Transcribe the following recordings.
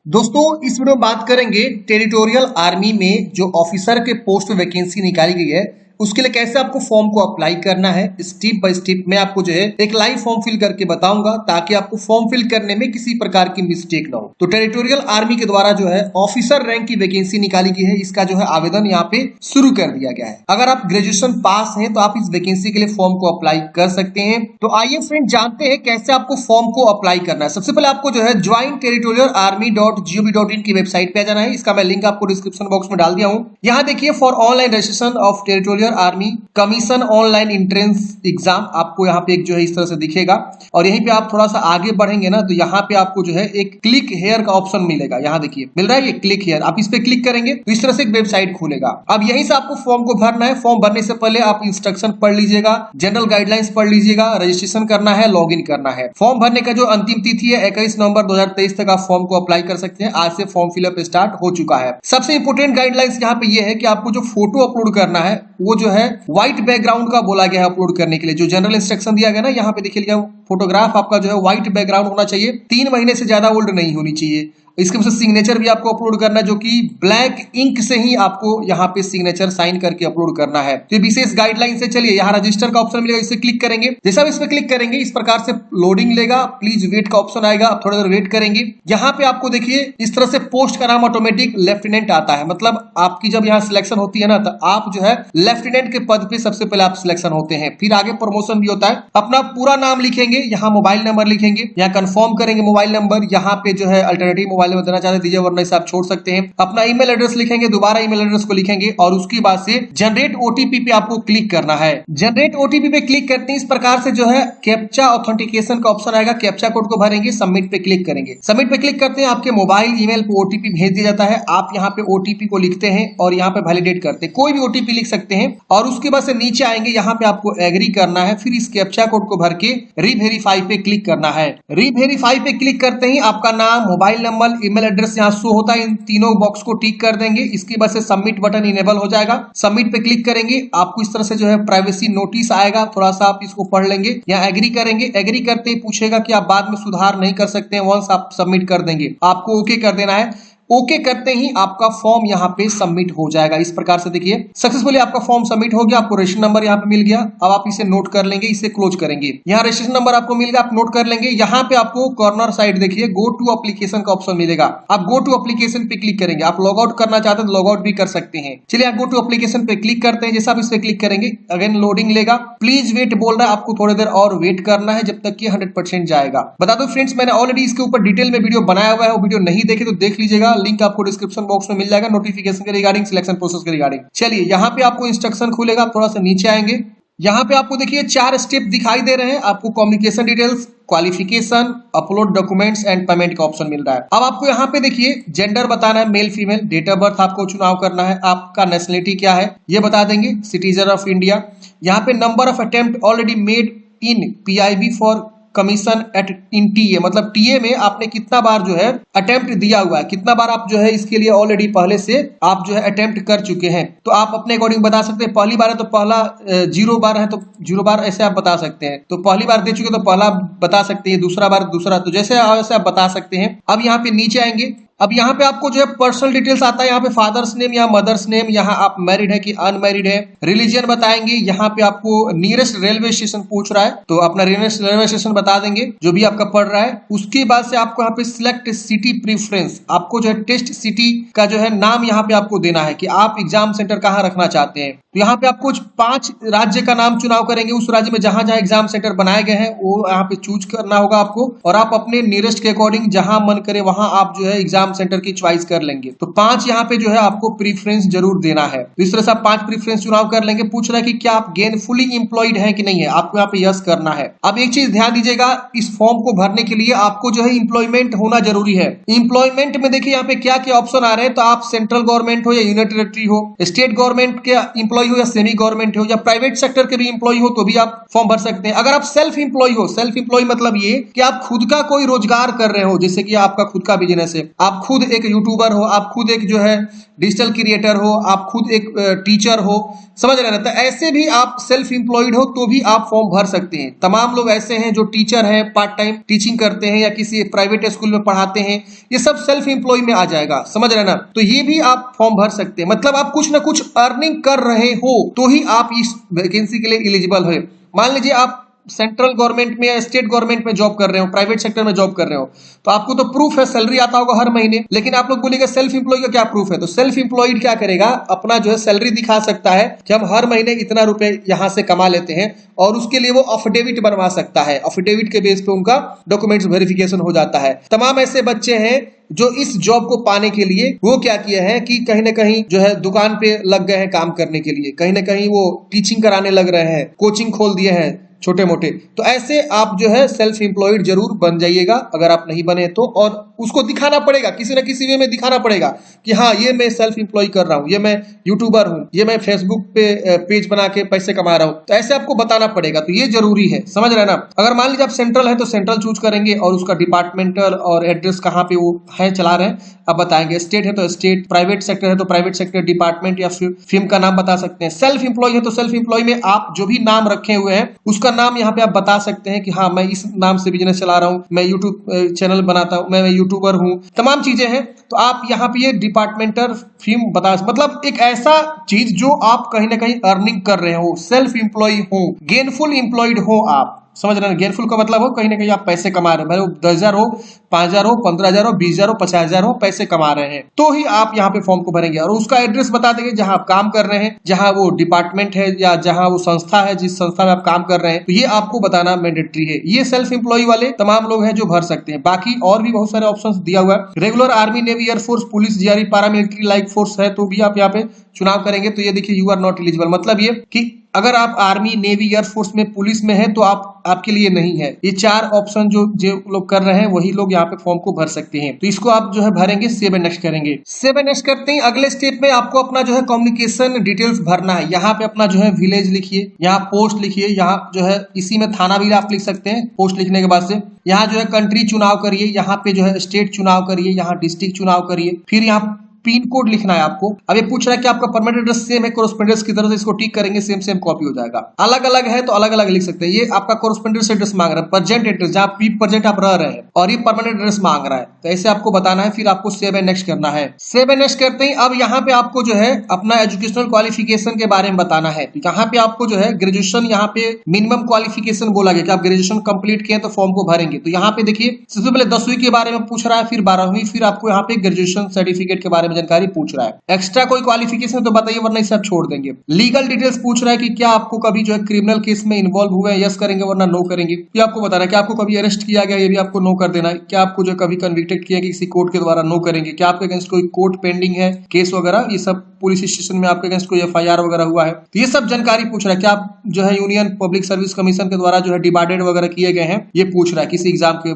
दोस्तों इस वीडियो में बात करेंगे टेरिटोरियल आर्मी में जो ऑफिसर के पोस्ट पे वैकेंसी निकाली गई है उसके लिए कैसे आपको फॉर्म को अप्लाई करना है। स्टेप बाय स्टेप मैं आपको जो है एक लाइव फॉर्म फिल करके बताऊंगा ताकि आपको फॉर्म फिल करने में किसी प्रकार की मिस्टेक ना हो। तो टेरिटोरियल आर्मी के द्वारा जो है ऑफिसर रैंक की वैकेंसी निकाली गई है, इसका जो है आवेदन यहाँ पे शुरू कर दिया गया है। अगर आप ग्रेजुएशन पास हैं तो आप इस वैकेंसी के लिए फॉर्म को अप्लाई कर सकते हैं। तो आइए फ्रेंड जानते हैं कैसे आपको फॉर्म को अप्लाई करना है। सबसे पहले आपको जो है jointerritorialarmy.gov.in की वेबसाइट पे आ जाना है। इसका मैं लिंक आपको डिस्क्रिप्शन बॉक्स में डाल दिया हूँ। यहाँ देखिए for online registration of territorial army commission online entrance exam, आपको यहाँ पे एक जो है इस तरह से दिखेगा और यहीं पे आप थोड़ा सा आगे बढ़ेंगे ना तो यहाँ पे आपको जो है एक क्लिक हेयर का ऑप्शन मिलेगा। यहाँ देखिए मिल रहा है ये क्लिक हेयर, आप इस पे क्लिक करेंगे तो इस तरह से एक वेबसाइट खुलेगा। अब यहीं से आपको फॉर्म को भरना है। फॉर्म भरने से पहले आप इंस्ट्रक्शन पढ़ लीजिएगा, जनरल गाइडलाइंस पढ़ लीजिएगा, रजिस्ट्रेशन करना है, लॉग इन करना है। फॉर्म भरने का जो अंतिम तिथि है 21 नवंबर 2023 तक आप फॉर्म को अप्लाई कर सकते हैं। आज से फॉर्म फिलअप स्टार्ट हो चुका है। सबसे इंपोर्टेंट गाइडलाइंस यहाँ पे ये है कि आपको जो फोटो अपलोड करना है वो जो है व्हाइट बैकग्राउंड का बोला गया है अपलोड करने के लिए। जो जनरल इंस्ट्रक्शन दिया गया ना यहाँ पे देखिए लिखा फोटोग्राफ आपका जो है व्हाइट बैकग्राउंड होना चाहिए, 3 महीने से ज्यादा ओल्ड नहीं होनी चाहिए। इसके वजह से सिग्नेचर भी आपको अपलोड करना है जो कि ब्लैक इंक से ही आपको यहाँ पे सिग्नेचर साइन करके अपलोड करना है। तो विशेष गाइडलाइन से चलिए यहाँ रजिस्टर का ऑप्शन मिलेगा, इसे क्लिक करेंगे। जैसा आप इस पर क्लिक करेंगे इस प्रकार से लोडिंग लेगा, प्लीज वेट का ऑप्शन आएगा, आप थोड़ी देर वेट करेंगे। यहाँ पे आपको देखिए इस तरह से पोस्ट का नाम ऑटोमेटिक लेफ्टिनेंट आता है, मतलब आपकी जब यहाँ सिलेक्शन होती है ना तो आप जो है लेफ्टिनेंट के पद पे सबसे पहले आप सिलेक्शन होते हैं। फिर आगे प्रमोशन भी होता है। अपना पूरा नाम लिखेंगे, यहाँ मोबाइल नंबर लिखेंगे, यहाँ कंफर्म करेंगे मोबाइल नंबर, यहाँ पे जो है अल्टरनेटिव मोबाइल नंबर देना चाहते दीजिए वरना इसे आप छोड़ सकते हैं। अपना ईमेल एड्रेस लिखेंगे, दोबारा ईमेल एड्रेस को लिखेंगे और उसके बाद से जनरेट ओटीपी पे आपको क्लिक करना है। जनरेट ओटीपी पे क्लिक करते हैं इस प्रकार से जो है कैप्चा ऑथेंटिकेशन का ऑप्शन आएगा, कैप्चा कोड को भरेंगे, सबमिट पे क्लिक करेंगे। सबमिट पे क्लिक करते हैं आपके मोबाइल ईमेल पे ओटीपी भेज दिया जाता है। आप यहाँ पे ओटीपी को लिखते हैं और यहाँ पे वैलिडेट करते हैं, कोई भी ओटीपी लिख सकते हैं और उसके बाद से नीचे आएंगे, यहाँ पे आपको एग्री करना है। फिर इस कैप्चा कोड को भर के रीवेरीफाई पे क्लिक करना है। रीवेरीफाई पे क्लिक करते ही आपका नाम, मोबाइल नंबर, ईमेल एड्रेस यहाँ शो होता है, इन तीनों बॉक्स को टिक कर देंगे। इसके बाद से सबमिट बटन इनेबल हो जाएगा। सबमिट पे क्लिक करेंगे, आपको इस तरह से जो है प्राइवेसी नोटिस आएगा, थोड़ा सा आप इसको पढ़ लेंगे। यहाँ एग्री करेंगे, एग्री करते ही पूछेगा कि आप बाद में सुधार नहीं कर सकते हैं। वंस आप सबमिट कर देंगे आपको ओके कर देना है। ओके करते ही आपका फॉर्म यहाँ पे सबमिट हो जाएगा। इस प्रकार से देखिए सक्सेसफुली आपका फॉर्म सबमिट हो गया, आपको रजिस्ट्रेशन नंबर यहाँ पे मिल गया। अब आप इसे नोट कर लेंगे, इसे क्लोज करेंगे। यहाँ रजिस्ट्रेशन नंबर आपको मिल गया, आप नोट कर लेंगे। यहाँ पे आपको कॉर्नर साइड देखिए गो टू एप्लीकेशन का ऑप्शन मिलेगा, आप गो टू एप्लीकेशन पे क्लिक करेंगे। आप लॉग आउट करना चाहते हैं तो लॉग आउट भी कर सकते हैं। चलिए आप गो टू एप्लीकेशन पे क्लिक करते हैं। जैसा आप इस पे क्लिक करेंगे अगेन लोडिंग लेगा, प्लीज वेट बोल रहा है, आपको थोड़ी देर और वेट करना है जब तक कि 100% जाएगा। बता दो फ्रेंड्स मैंने ऑलरेडी इसके ऊपर डिटेल में वीडियो बनाया हुआ है, वो वीडियो नहीं देखे तो देख लीजिएगा, लिंक आपको डिस्क्रिप्शन बॉक्स में मिल जाएगा नोटिफिकेशन के रिगार्डिंग, सिलेक्शन प्रोसेस के रिगार्डिंग। चलिए यहाँ पे आपको इंस्ट्रक्शन खुलेगा, आप थोड़ा सा नीचे आएंगे। यहाँ पे आपको देखिए 4 स्टेप दिखाई दे रहे हैं। आपको communication details, qualification, upload documents and payment का ऑप्शन मिल रहा है। अब आपको यहाँ पे देखिए जेंडर बताना है, male female, date of birth आपको चुनाव करना है, आपका नेशनलिटी क्या है ये बता देंगे, सिटीजन ऑफ इंडिया। यहाँ पे number of attempt already made in PIB for commission at in TA, मतलब टीए में आपने कितना बार जो है अटेम्प्ट दिया हुआ है, कितना बार आप जो है इसके लिए ऑलरेडी पहले से आप जो है अटेम्प्ट कर चुके हैं। तो आप अपने अकॉर्डिंग बता सकते हैं। पहली बार है तो पहला, 0 बार है तो 0 बार, ऐसे आप बता सकते हैं। तो पहली बार दे चुके तो पहला बता सकते हैं, दूसरा बार दूसरा, तो जैसे आप बता सकते हैं। अब यहाँ पे नीचे आएंगे, अब यहाँ पे आपको जो है पर्सनल डिटेल्स आता है, यहाँ पे फादर्स नेम या मदर्स नेम, यहाँ आप मैरिड है कि अनमैरिड है, रिलीजन बताएंगे। यहाँ पे आपको नियरेस्ट रेलवे स्टेशन पूछ रहा है तो अपना नियरेस्ट रेलवे स्टेशन बता देंगे जो भी आपका पड़ रहा है। उसके बाद से आपको यहाँ पे सिलेक्ट सिटी प्रीफरेंस, आपको जो है टेस्ट सिटी का जो है नाम यहाँ पे आपको देना है कि आप एग्जाम सेंटर कहाँ रखना चाहते हैं। तो यहाँ पे आपको 5 राज्य का नाम चुनाव करेंगे, उस राज्य में जहां जहां एग्जाम सेंटर बनाए गए हैं वो यहाँ पे चूज करना होगा आपको, और आप अपने नियरेस्ट के अकॉर्डिंग जहां मन करे वहां आप जो है एग्जाम सेंटर की चॉइस कर लेंगे। तो 5 यहाँ पे जो है आपको प्रीफरेंस जरूर देना है। तो इस तरह से आप 5 प्रीफरेंस चुनाव कर लेंगे। पूछ रहा है कि क्या आप गेनफुली इंप्लॉयड है कि नहीं है, आपको यहाँ पे यस करना है। अब एक चीज ध्यान दीजिएगा, इस फॉर्म को भरने के लिए आपको जो है इंप्लॉयमेंट होना जरूरी है। इंप्लॉयमेंट में देखिए यहाँ पे क्या क्या ऑप्शन आ रहे हैं, तो आप सेंट्रल गवर्नमेंट हो या यूनियन टेरिटरी हो, स्टेट गवर्नमेंट के इंप्लॉय एम्प्लॉय हो या सेमी गवर्नमेंट हो या प्राइवेट सेक्टर के भी एम्प्लॉय हो तो भी आप फॉर्म भर सकते हैं। अगर आप सेल्फ एम्प्लॉय हो, सेल्फ एम्प्लॉय मतलब ये कि आप खुद का कोई रोजगार कर रहे हो, जैसे कि आपका खुद का बिजनेस है, आप खुद एक यूट्यूबर हो, आप खुद एक जो है डिजिटल क्रिएटर हो, आप खुद एक टीचर हो, समझ रहे ना, तो ऐसे भी आप सेल्फ एम्प्लॉयड हो तो भी आप फॉर्म भर सकते हैं। तमाम लोग ऐसे हैं जो टीचर हैं, पार्ट टाइम टीचिंग करते हैं या किसी प्राइवेट स्कूल में पढ़ाते हैं, ये सब सेल्फ एम्प्लॉय में आ जाएगा, समझ रहे ना, तो ये भी आप फॉर्म भर सकते हैं। मतलब आप कुछ ना कुछ अर्निंग कर रहे हो तो ही आप इस वैकेंसी के लिए एलिजिबल है। मान लीजिए आप सेंट्रल गवर्नमेंट में या स्टेट गवर्नमेंट में जॉब कर रहे हो, प्राइवेट सेक्टर में जॉब कर रहे हो, तो आपको तो प्रूफ है, सैलरी आता होगा हर महीने, लेकिन आप लोग बोलेंगे सेल्फ एम्प्लॉय का क्या प्रूफ है? तो सेल्फ एम्प्लॉयड क्या करेगा, अपना जो है सैलरी दिखा सकता है कि हम हर महीने इतना रुपए यहां से कमा लेते हैं, और उसके लिए वो अफिडेविट बनवा सकता है। अफिडेविट के बेस पे उनका डॉक्यूमेंट्स वेरिफिकेशन हो जाता है। तमाम ऐसे बच्चे हैं जो इस जॉब को पाने के लिए वो क्या किए हैं कि कहीं ना कहीं जो है दुकान पे लग गए हैं काम करने के लिए, कहीं ना कहीं वो टीचिंग कराने लग रहे हैं, कोचिंग खोल दिए हैं छोटे मोटे। तो ऐसे आप जो है सेल्फ एम्प्लॉयड जरूर बन जाइएगा अगर आप नहीं बने तो, और उसको दिखाना पड़ेगा, किसी ना किसी वे में दिखाना पड़ेगा कि हाँ ये मैं सेल्फ एम्प्लॉय कर रहा हूँ, ये मैं यूट्यूबर हूँ, ये मैं फेसबुक पे पेज बना के पैसे कमा रहा हूँ, तो ऐसे आपको बताना पड़ेगा। तो ये जरूरी है, समझ रहे ना। अगर मान लीजिए आप सेंट्रल है तो सेंट्रल चूज करेंगे और उसका डिपार्टमेंटल और एड्रेस कहाँ पे वो है चला रहे हैं आप बताएंगे। स्टेट है तो स्टेट, प्राइवेट सेक्टर है तो प्राइवेट सेक्टर डिपार्टमेंट या फिल्म का नाम बता सकते हैं। सेल्फ एम्प्लॉय है तो सेल्फ एम्प्लॉय में आप जो भी नाम रखे हुए हैं उसका नाम यहाँ पे आप बता सकते हैं कि हाँ मैं इस नाम से बिजनेस चला रहा हूँ, मैं यूट्यूब चैनल बनाता हूँ, मैं यूट्यूबर हूँ, तमाम चीजें हैं। तो आप यहाँ पे ये डिपार्टमेंटल फिल्म बता, मतलब एक ऐसा चीज जो आप कहीं ना कहीं अर्निंग कर रहे हो, सेल्फ एम्प्लॉय हो, गेनफुल एम्प्लॉयड हो आप, समझ रहे हैं। गेनफुल का मतलब हो कहीं ना कहीं आप पैसे कमा रहे हैं, भाई 10,000 हो, 5,000 हो, 15,000 हो, 20,000 हो, 50,000 हो, पैसे कमा रहे हैं तो ही आप यहाँ पे फॉर्म को भरेंगे। और उसका एड्रेस बता देंगे जहां आप काम कर रहे हैं, जहां वो डिपार्टमेंट है या जहां वो संस्था है जिस संस्था में आप काम कर रहे हैं, तो ये आपको बताना मैंडेटरी है। ये सेल्फ एम्प्लॉय वाले तमाम लोग हैं जो भर सकते हैं। बाकी और भी बहुत सारे ऑप्शन दिया हुआ है। Regular army, navy, air force, police, GRE, paramilitary like force है तो भी आप यहाँ पे चुनाव करेंगे। तो ये देखिए यू आर नॉट एलिजिबल, मतलब ये कि अगर आप आर्मी, नेवी, एयरफोर्स में, पुलिस में है तो आपके लिए नहीं है। ये 4 ऑप्शन जो लोग कर रहे हैं वही लोग यहाँ पे फॉर्म को भर सकते हैं। तो इसको आप जो है भरेंगे, सेव एंड नेक्स्ट करेंगे। सेव एंड नेक्स्ट करते ही अगले स्टेप में आपको अपना जो है कम्युनिकेशन डिटेल्स भरना है। यहाँ पे अपना जो है विलेज लिखिए, यहाँ पोस्ट लिखिए, यहाँ जो है इसी में थाना भी आप लिख सकते हैं पोस्ट लिखने के बाद से। यहाँ जो है कंट्री चुनाव करिए, यहाँ पे जो है स्टेट चुनाव करिए, यहाँ डिस्ट्रिक्ट चुनाव करिए, फिर यहाँ पिन कोड लिखना है आपको। अब ये पूछ रहा है कि आपका परमानेंट एड्रेस सेम है कोरेस्पोंडेंस की तरह से, इसको टिक करेंगे, सेम सेम कॉपी हो जाएगा। अलग अलग है तो अलग अलग लिख सकते हैं। ये आपका कोरेस्पोंडेंस एड्रेस मांग रहा है, प्रेजेंट एड्रेस जहां प्रेजेंट आप रह रहे हैं, और ये परमानेंट एड्रेस मांग रहा है, तो ऐसे आपको बताना है। फिर आपको सेव एंड नेक्स्ट करना है। सेव एंड नेक्स्ट करते ही अब यहाँ पे आपको जो है अपना एजुकेशनल क्वालिफिकेशन के बारे में बताना है। तो यहाँ पे आपको जो है ग्रेजुएशन, यहाँ पे मिनिमम क्वालिफिकेशन बोला गया कि आप ग्रेजुएशन कंप्लीट किए तो फॉर्म को भरेंगे। तो यहाँ पे देखिए सबसे पहले 10वीं के बारे में पूछ रहा है, फिर 12वीं, फिर आपको यहाँ पे ग्रेजुएशन सर्टिफिकेट के बारे में जानकारी पूछ रहा है। एक्स्ट्रा कोई क्वालिफिकेशन तो बताइए वरना इसे आप छोड़ देंगे। लीगल डिटेल्स पूछ रहा है कि क्या आपको कभी जो है क्रिमिनल केस में इन्वॉल्व हुए हैं, यस करेंगे वरना नो करेंगे। ये आपको बताना है कि आपको कभी अरेस्ट किया गया, ये भी आपको नो कर देना है। क्या आपको जो कभी कन्विक्टेड किया किसी कोर्ट के द्वारा, नो करेंगे। क्या आपके अगेंस्ट कोई कोर्ट पेंडिंग है केस वगैरह, ये सब पुलिस स्टेशन में आपके अगेंस्ट कोई एफआईआर वगैरह हुआ है, तो ये सब जानकारी पूछ रहा है। क्या आप जो है यूनियन पब्लिक सर्विस कमीशन के द्वारा जो है डिबार्डेड वगैरह किए गए हैं, ये पूछ रहा है। किसी एग्जाम के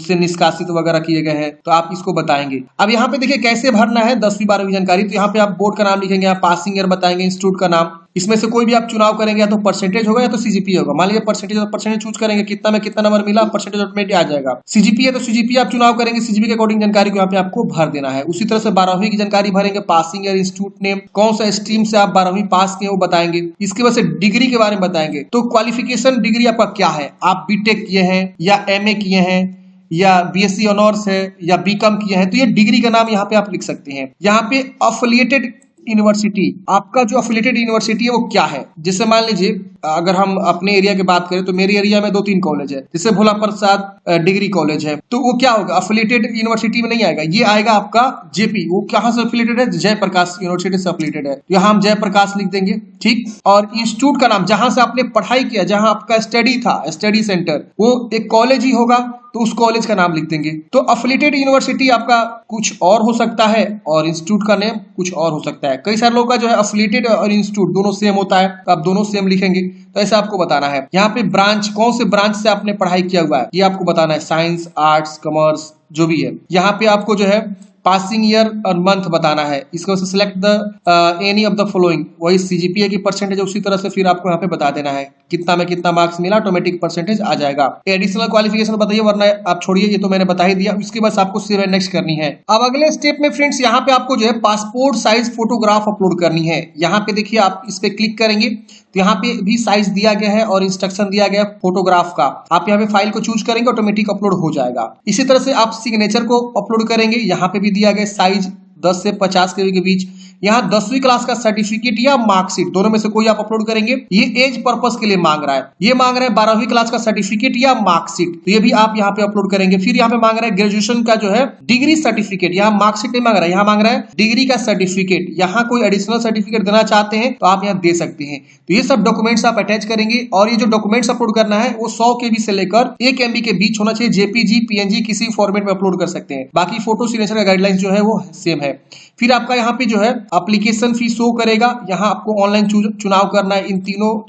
से निष्कासित वगैरह किए गए हैं तो आप इसको बताएंगे। अब यहाँ पे देखिए कैसे भरना है 10वीं 12वीं जानकारी। तो यहाँ पे आप बोर्ड का नाम लिखेंगे, आप पासिंग ईयर बताएंगे, इंस्टीट्यूट का नाम, इसमें से कोई भी आप चुनाव करेंगे, या तो परसेंटेज होगा या तो सीजीपीए होगा। मान लीजिए परसेंटेज चूज करेंगे, कितना में कितना नंबर मिला, परसेंटेज ऑटोमेटिक आ जाएगा। सीजीपीए है तो सीजीपीए आप चुनाव करेंगे, सीजीपीए के अकॉर्डिंग जानकारी को यहाँ पे आपको भर देना है। उसी तरह से 12वीं की जानकारी भरेंगे, पासिंग ईयर, इंस्टीट्यूट नेम, कौन सा स्ट्रीम से आप 12वीं पास किए वो बताएंगे। इसके बाद से डिग्री के बारे में बताएंगे। तो क्वालिफिकेशन डिग्री आपका क्या है, आप बीटेक किए हैं या एमए किए हैं या बीएससी ऑनर्स है या बीकॉम किए हैं, तो ये डिग्री का नाम यहाँ पे आप लिख सकते हैं। यहाँ पे अफिलिएटेड यूनिवर्सिटी, आपका जो अफिलिएटेड यूनिवर्सिटी है वो क्या है। जैसे मान लीजिए अगर हम अपने एरिया की बात करें तो मेरे एरिया में 2-3 कॉलेज है, जैसे भोला प्रसाद डिग्री कॉलेज है, तो वो क्या होगा, अफिलिएटेड यूनिवर्सिटी में नहीं आएगा, ये आएगा आपका जेपी। वो कहाँ से अफिलिएटेड है, जयप्रकाश यूनिवर्सिटी से अफिलिएटेड है, यहाँ हम जयप्रकाश लिख देंगे, ठीक। और इंस्टीट्यूट का नाम जहां से आपने पढ़ाई किया, जहां आपका स्टडी था, स्टडी सेंटर, वो एक कॉलेज ही होगा तो उस कॉलेज का नाम लिख देंगे। तो अफिलिएटेड यूनिवर्सिटी आपका कुछ और हो सकता है और इंस्टीट्यूट का नेम कुछ और हो सकता है। कई सारे लोगों का जो है अफिलिएटेड और इंस्टीट्यूट दोनों सेम होता है, तो आप दोनों सेम लिखेंगे। तो ऐसा आपको बताना है। यहाँ पे ब्रांच, कौन से ब्रांच से आपने पढ़ाई किया हुआ है ये आपको बताना है, साइंस, आर्ट्स, कॉमर्स जो भी है। यहाँ पे आपको जो है पासिंग ईयर और मंथ बताना है। इसको select the any of the following, वही सीजीपीए की परसेंटेज उसी तरह से फिर आपको यहाँ पे बता देना है कितना में कितना मार्क्स मिला, ऑटोमेटिक परसेंटेज आ जाएगा। एडिशनल क्वालिफिकेशन बताइए, वरना आप छोड़िए, ये तो मैंने बता ही दिया। इसके बाद आपको सेव एंड नेक्स्ट करनी है। अब अगले स्टेप में फ्रेंड्स यहाँ पे आपको जो है पासपोर्ट साइज फोटोग्राफ अपलोड करनी है। यहाँ पे देखिए आप इस पे क्लिक करेंगे तो यहाँ पे भी साइज दिया गया है और इंस्ट्रक्शन दिया गया है फोटोग्राफ का। आप यहाँ पे फाइल को चूज करेंगे, ऑटोमेटिक अपलोड हो जाएगा। इसी तरह से आप सिग्नेचर को अपलोड करेंगे, यहाँ पे भी दिया गया साइज 10 से 50 के बीच। यहाँ 10वीं क्लास का सर्टिफिकेट या मार्कशीट दोनों में से कोई आप अपलोड करेंगे। ये एज पर्पस के लिए मांग रहा है, ये मांग रहा है 12वीं क्लास का सर्टिफिकेट या मार्कशीट, तो ये भी आप यहाँ पे अपलोड करेंगे। फिर यहाँ पे मांग रहा है ग्रेजुएशन का जो है डिग्री सर्टिफिकेट, यहाँ मार्कशीट नहीं मांग रहा है, यहाँ मांग रहा है डिग्री का सर्टिफिकेट। यहाँ कोई एडिशनल सर्टिफिकेट देना चाहते हैं तो आप यहाँ दे सकते हैं। तो ये सब डॉक्यूमेंट्स आप अटैच करेंगे और ये जो डॉक्यूमेंट्स अपलोड करना है वो 100 KB से लेकर 1 MB के बीच होना चाहिए। जेपीजी, पीएनजी किसी फॉर्मेट में अपलोड कर सकते हैं। बाकी फोटो सिग्नेचर का गाइडलाइंस जो है वो सेम है। फिर आपका यहाँ पे जो है एप्लीकेशन फी शो करेगा, यहाँ आपको ऑनलाइन चुनाव करना है। इन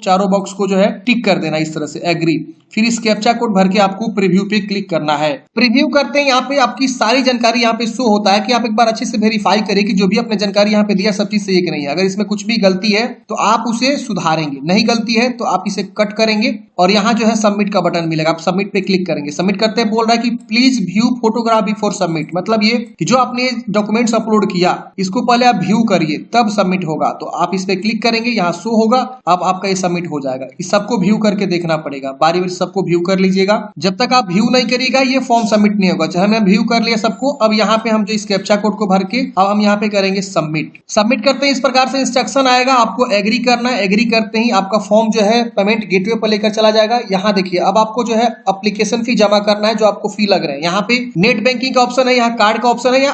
चारों बॉक्स को जो है टिक कर देना इस तरह से, एग्री। फिर इस कैप्चा कोड भर के आपको प्रीव्यू पे क्लिक करना है। प्रीव्यू करते हैं यहाँ पे आपकी सारी जानकारी यहाँ पे शो होता है कि आप एक बार अच्छे से वेरीफाई करें कि जो भी आपने जानकारी यहाँ पे दिया सब चीज सही है कि नहीं है। अगर इसमें कुछ भी गलती है तो आप उसे सुधारेंगे, नहीं गलती है तो आप इसे कट करेंगे और यहाँ जो है सबमिट का बटन मिलेगा, आप सबमिट पे क्लिक करेंगे। सबमिट करते हैं बोल रहा है कि please view photograph before submit, मतलब ये कि जो आपने डॉक्यूमेंट्स अपलोड किया इसको पहले आप व्यू करिए तब सबमिट होगा। तो आप इस पे क्लिक करेंगे, यहाँ शो होगा, अब आपका ये सबमिट हो जाएगा। इस सबको व्यू करके देखना पड़ेगा, बारी बारी सबको व्यू कर लीजिएगा। जब तक आप व्यू नहीं करिएगा ये फॉर्म सबमिट नहीं होगा। चाहे हमने व्यू कर लिया सबको, अब यहाँ पे हम जो इस कैप्चा कोड को भर के अब हम यहाँ पे करेंगे सबमिट। सबमिट करते हैं इस प्रकार से इंस्ट्रक्शन आएगा, आपको एग्री करना है। एग्री करते ही आपका फॉर्म जो है पेमेंट गेटवे पर लेकर चला जाएगा। यहाँ देखिए अब आपको जो है एप्लीकेशन फी जमा करना है जो आपको फी लग रहे हैं। यहाँ पे नेट बैंकिंग का ऑप्शन है, यहाँ कार्ड का ऑप्शन है, या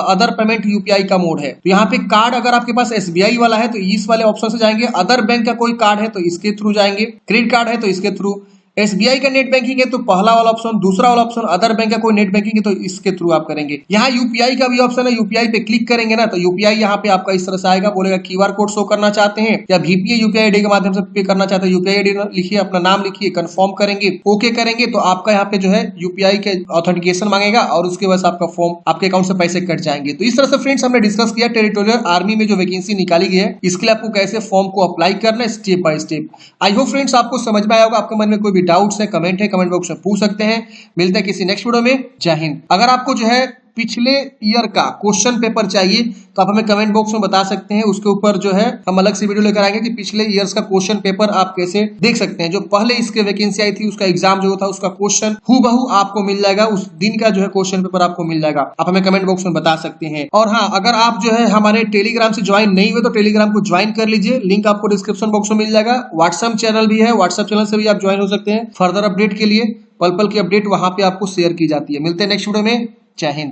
अदर पेमेंट यूपीआई का मोड है। तो यहाँ पे कार्ड अगर आपके पास एसबीआई वाला है तो इस वाले ऑप्शन से जाएंगे, अदर बैंक का कोई कार्ड है तो इसके थ्रू जाएंगे, क्रेडिट कार्ड है तो इसके थ्रू, एसबीआई का नेट बैंकिंग है तो पहला वाला ऑप्शन, दूसरा वाला ऑप्शन अदर बैंक का कोई नेट बैंकिंग है तो इसके थ्रू आप करेंगे। यहाँ यूपीआई का भी ऑप्शन है, यूपीआई पे क्लिक करेंगे ना तो यूपीआई यहाँ पे आपका इस तरह से आएगा, बोलेगा क्यूआर कोड शो करना चाहते हैं या वीपीआई यूपीआई आईडी के माध्यम से पे करना चाहते हैं। यूपीआई आईडी लिखिए, अपना नाम लिखिए, कंफर्म करेंगे, ओके करेंगे तो आपका यहाँ पे जो है यूपीआई के ऑथेंटिकेशन मांगेगा और उसके बाद आपका फॉर्म आपके अकाउंट से पैसे कट जाएंगे। तो इस तरह से फ्रेंड्स हमने डिस्कस किया टेरिटोरियल आर्मी में जो वैकेंसी निकाली गई है इसके लिए आपको कैसे फॉर्म को अप्लाई करना है step by step. I hope friends आपको समझ में आया होगा। आपके मन में कोई भी डाउट्स है, कमेंट है, कमेंट बॉक्स में पूछ सकते हैं। मिलते हैं किसी नेक्स्ट वीडियो में। जय हिंद। अगर आपको जो है पिछले ईयर का क्वेश्चन पेपर चाहिए तो आप हमें कमेंट बॉक्स में बता सकते हैं। उसके ऊपर जो है हम अलग से वीडियो लेकर आएंगे कि पिछले ईयर्स का क्वेश्चन पेपर आप कैसे देख सकते हैं। जो पहले इसके वैकेंसी आई थी उसका एग्जाम जो था उसका क्वेश्चन हूबहू आपको मिल जाएगा, उस दिन का जो है क्वेश्चन पेपर आपको मिल जाएगा। आप हमें कमेंट बॉक्स में बता सकते हैं। और हाँ, अगर आप जो है हमारे टेलीग्राम से ज्वाइन नहीं हुए तो टेलीग्राम को ज्वाइन कर लीजिए, लिंक आपको डिस्क्रिप्शन बॉक्स में मिल जाएगा। व्हाट्सएप चैनल भी है, व्हाट्सएप चैनल से भी आप ज्वाइन हो सकते हैं। फर्दर अपडेट के लिए पल पल की अपडेट वहां पे आपको शेयर की जाती है। मिलते हैं नेक्स्ट वीडियो में। जय हिंद।